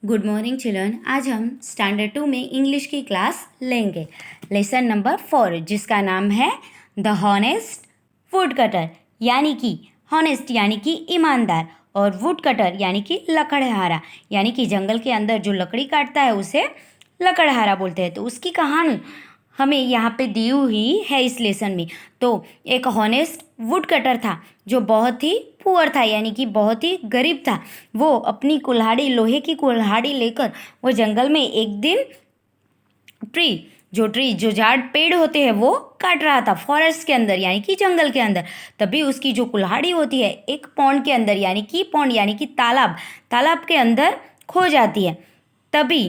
Good morning children. आज हम standard 2 में इंग्लिश की क्लास लेंगे। लेसन नंबर 4 जिसका नाम है द हॉनेस्ट वुड कटर, यानी कि हॉनेस्ट यानी कि ईमानदार और वुड कटर यानी कि लकड़हारा, यानी कि जंगल के अंदर जो लकड़ी काटता है उसे लकड़हारा बोलते हैं। तो उसकी कहानी हमें यहाँ पे दी हुई है इस लेसन में। तो एक हॉनेस्ट वुड कटर था जो बहुत ही पुअर था, यानी कि बहुत ही गरीब था। वो अपनी कुल्हाड़ी, लोहे की कुल्हाड़ी लेकर वो जंगल में एक दिन जो झाड़ पेड़ होते हैं वो काट रहा था फॉरेस्ट के अंदर, यानी कि जंगल के अंदर। तभी उसकी जो कुल्हाड़ी होती है एक पॉन्ड के अंदर, यानी कि तालाब के अंदर खो जाती है। तभी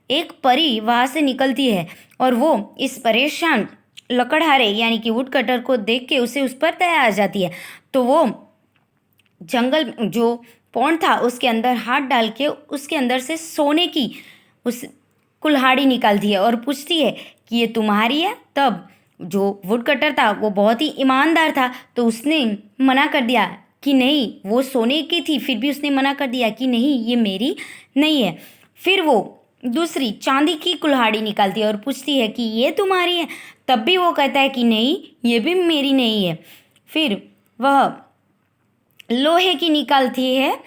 एक परी वहाँ से निकलती है और वो इस परेशान लकड़हारे यानी कि वुड कटर को देख के उस पर दया आ जाती है। तो वो जंगल जो पॉन्ड था उसके अंदर हाथ डाल के उसके अंदर से सोने की उस कुल्हाड़ी निकालती है और पूछती है कि ये तुम्हारी है। तब जो वुड कटर था वो बहुत ही ईमानदार था, तो उसने मना कर दिया कि नहीं, वो सोने की थी, फिर भी उसने मना कर दिया कि नहीं, ये मेरी नहीं है। फिर वो दूसरी चांदी की कुल्हाड़ी निकालती है और पूछती है कि ये तुम्हारी है। तब भी वो कहता है कि नहीं, ये भी मेरी नहीं है। फिर वह लोहे की निकालती है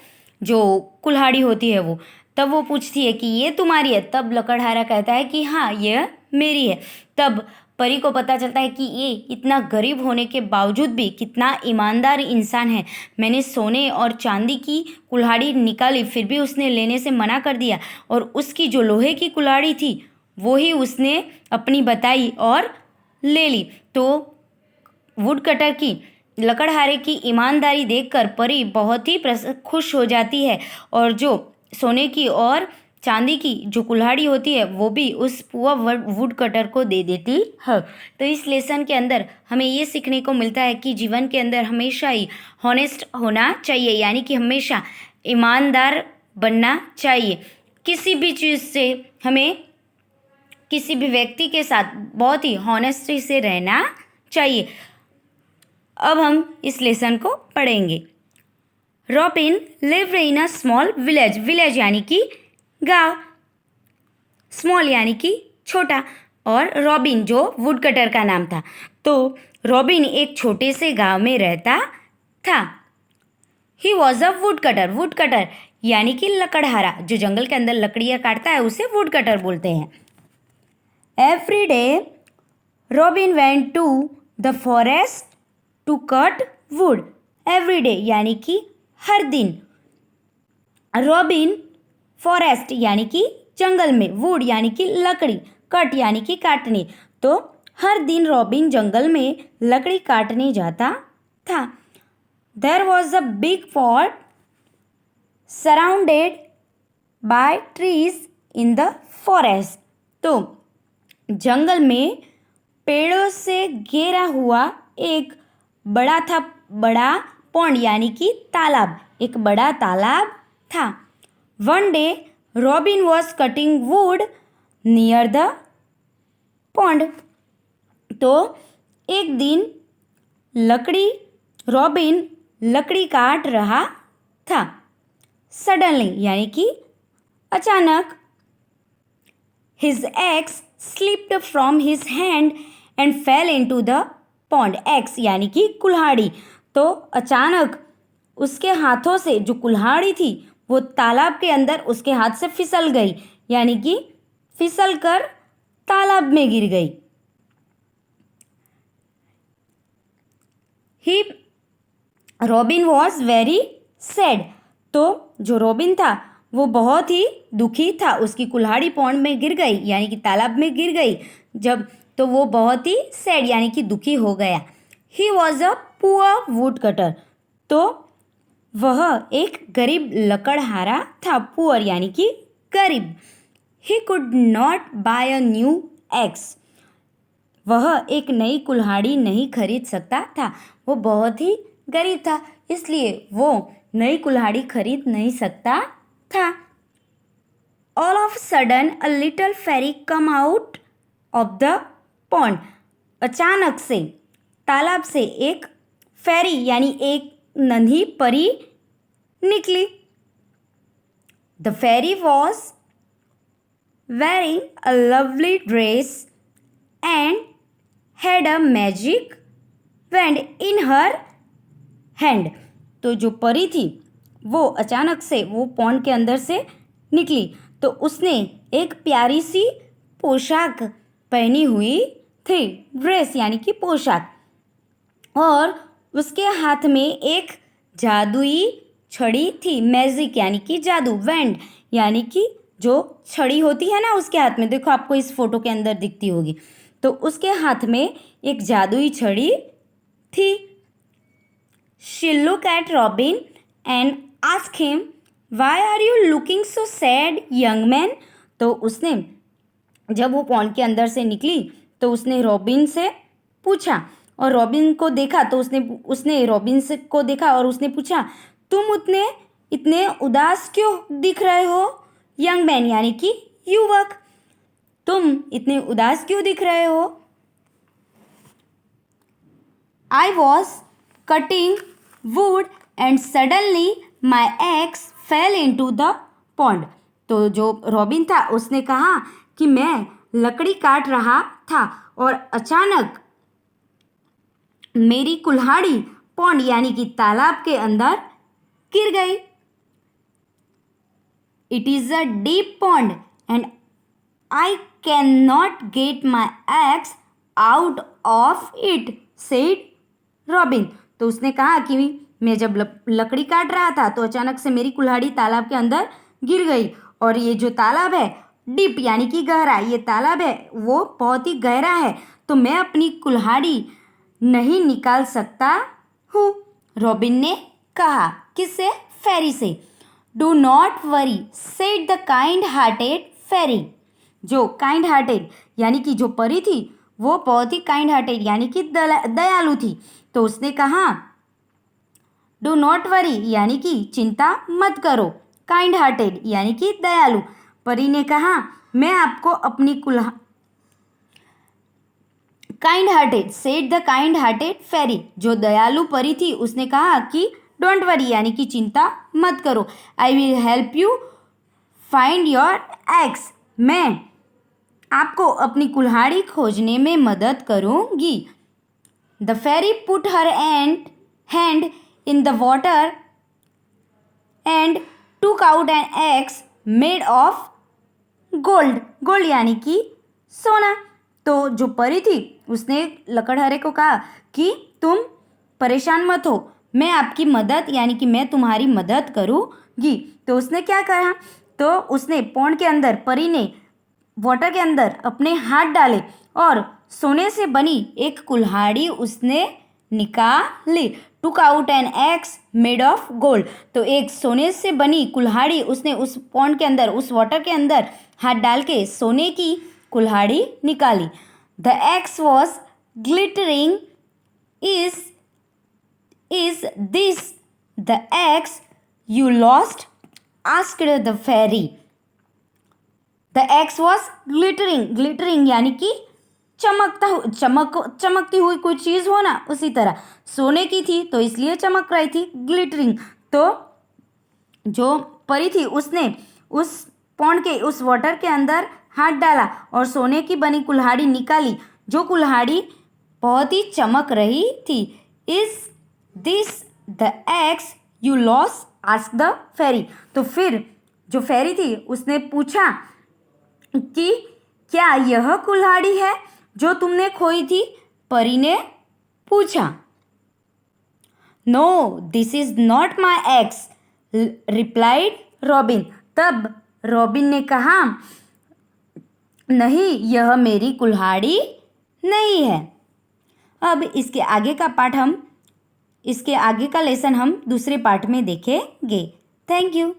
जो कुल्हाड़ी होती है वो। तब वो पूछती है कि ये तुम्हारी है। तब लकड़हारा कहता है कि हाँ, यह मेरी है। तब परी को पता चलता है कि ये इतना गरीब होने के बावजूद भी कितना ईमानदार इंसान है। मैंने सोने और चांदी की कुल्हाड़ी निकाली, फिर भी उसने लेने से मना कर दिया, और उसकी जो लोहे की कुल्हाड़ी थी वो ही उसने अपनी बताई और ले ली। तो वुड कटर की लकड़हारे की ईमानदारी देखकर परी बहुत ही खुश हो जाती है, और जो सोने की और चांदी की जो कुल्हाड़ी होती है वो भी उस पुअर वुड कटर को दे देती है। तो इस लेसन के अंदर हमें ये सीखने को मिलता है कि जीवन के अंदर हमेशा ही हॉनेस्ट होना चाहिए, यानी कि हमेशा ईमानदार बनना चाहिए। किसी भी चीज़ से हमें, किसी भी व्यक्ति के साथ बहुत ही हॉनेस्टी से रहना चाहिए। अब हम इस लेसन को पढ़ेंगे। Robin lived in a small village यानी कि गांव, स्मॉल यानी कि छोटा, और रॉबिन जो वुड कटर का नाम था। तो रॉबिन एक छोटे से गांव में रहता था। He was a would cutter यानी कि लकड़हारा, जो जंगल के अंदर लकड़ियाँ काटता है उसे वुड कटर बोलते हैं। Every day Robin went to the forest to cut wood. Every day यानी कि हर दिन। रॉबिन फॉरेस्ट यानी कि जंगल में, वुड यानी कि लकड़ी, कट यानी कि काटने। तो हर दिन रॉबिन जंगल में लकड़ी काटने जाता था। There was a big forest surrounded by trees in the forest. तो जंगल में पेड़ों से घेरा हुआ एक बड़ा पॉन्ड यानी कि तालाब, एक बड़ा तालाब था। One day robin was cutting would near the pond. तो एक दिन रॉबिन लकड़ी काट रहा था। सडनली यानी कि अचानक, his axe slipped from his hand and fell into the pond. Axe यानी कि कुल्हाड़ी। तो अचानक उसके हाथों से जो कुल्हाड़ी थी वो तालाब के अंदर उसके हाथ से फिसल गई, यानी कि फिसल कर तालाब में गिर गई। ही रॉबिन वॉज वेरी सैड। तो जो रॉबिन था वो बहुत ही दुखी था। उसकी कुल्हाड़ी पॉन्ड में गिर गई, यानी कि तालाब में गिर गई जब, तो वो बहुत ही सैड यानी कि दुखी हो गया। He was a poor would cutter. तो वह एक गरीब लकड़हारा था। पुअर यानी कि गरीब। He could not buy a new axe. वह एक नई कुल्हाड़ी नहीं खरीद सकता था। वो बहुत ही गरीब था, इसलिए वो नई कुल्हाड़ी खरीद नहीं सकता था। All of sudden a little fairy come out of the pond. अचानक से तालाब से एक फेरी यानी एक नन्ही परी निकली। The fairy was wearing a lovely dress and had a magic wand in her hand. तो जो परी थी वो अचानक से वो पॉन्ड के अंदर से निकली तो उसने एक प्यारी सी पोशाक पहनी हुई थी, ड्रेस यानी कि पोशाक, और उसके हाथ में एक जादुई छड़ी थी, मैजिक यानी कि जादू, वैंड यानी कि जो छड़ी होती है ना उसके हाथ में, देखो आपको इस फोटो के अंदर दिखती होगी, तो उसके हाथ में एक जादुई छड़ी थी. She looked at Robin and asked him, "Why are you looking so sad, young man?" तो उसने जब वो पॉन्ड के अंदर से निकली तो उसने रॉबिन से पूछा, और रॉबिन को देखा तो उसने रॉबिन से को देखा और उसने पूछा, तुम इतने उदास क्यों दिख रहे हो यंग मैन यानी कि युवक, तुम इतने उदास क्यों दिख रहे हो? I was cutting wood and suddenly my axe fell into the pond. तो जो रॉबिन था उसने कहा कि मैं लकड़ी काट रहा था और अचानक मेरी कुल्हाड़ी पॉन्ड यानी कि तालाब के अंदर गिर गई. It is a deep pond and I cannot get my axe out of it, said Robin. तो उसने कहा कि मैं जब लकड़ी काट रहा था तो अचानक से मेरी कुल्हाड़ी तालाब के अंदर गिर गई, और ये जो तालाब है डीप यानी कि गहरा, ये तालाब है वो बहुत ही गहरा है, तो मैं अपनी कुल्हाड़ी नहीं निकाल सकता हूँ. रॉबिन ने कहा. किससे? फेरी से. Do not worry said the kind hearted fairy. जो काइंड हार्टेड यानी कि जो परी थी वो बहुत ही काइंड हार्टेड यानी कि दयालु थी, तो उसने कहा डू नॉट वरी यानी कि चिंता मत करो, काइंड हार्टेड यानी कि दयालु. परी ने कहा मैं आपको अपनी kind hearted said the kind hearted fairy. जो दयालु परी थी उसने कहा कि डोंट वरी यानी कि चिंता मत करो. I will help you find your axe. मैं आपको अपनी कुल्हाड़ी खोजने में मदद करूंगी. The fairy put her hand in the water and took out an axe made of gold. Gold यानी कि सोना. तो जो परी थी उसने लकड़हारे को कहा कि तुम परेशान मत हो, मैं आपकी मदद यानी कि मैं तुम्हारी मदद करूँगी. तो उसने क्या कहा, तो उसने पॉन्ड के अंदर, परी ने वाटर के अंदर अपने हाथ डाले और सोने से बनी एक कुल्हाड़ी उसने निकाली. Took out an axe made of gold. तो एक सोने से बनी कुल्हाड़ी उसने उस पॉन्ड के अंदर, उस वाटर के अंदर हाथ डाल के सोने की कुल्हाड़ी निकाली. The x was glittering. Is this the axe you lost? asked the fairy. The axe was glittering. Glittering यानी कि चमकती हुई कोई चीज़ हो ना, उसी तरह सोने की थी तो इसलिए चमक रही थी, ग्लिटरिंग. तो जो परी थी उसने उस पॉन्ड के उस वाटर के अंदर हाथ डाला और सोने की बनी कुल्हाड़ी निकाली, जो कुल्हाड़ी बहुत ही चमक रही थी. Is this the axe you lost? Asked the fairy. तो फिर जो फेरी थी उसने पूछा कि क्या यह कुल्हाड़ी है जो तुमने खोई थी? परी ने पूछा. No, this is not my axe, replied Robin. तब रॉबिन ने कहा नहीं, यह मेरी कुल्हाड़ी नहीं है. अब इसके आगे का लेसन हम दूसरे पार्ट में देखेंगे. Thank you.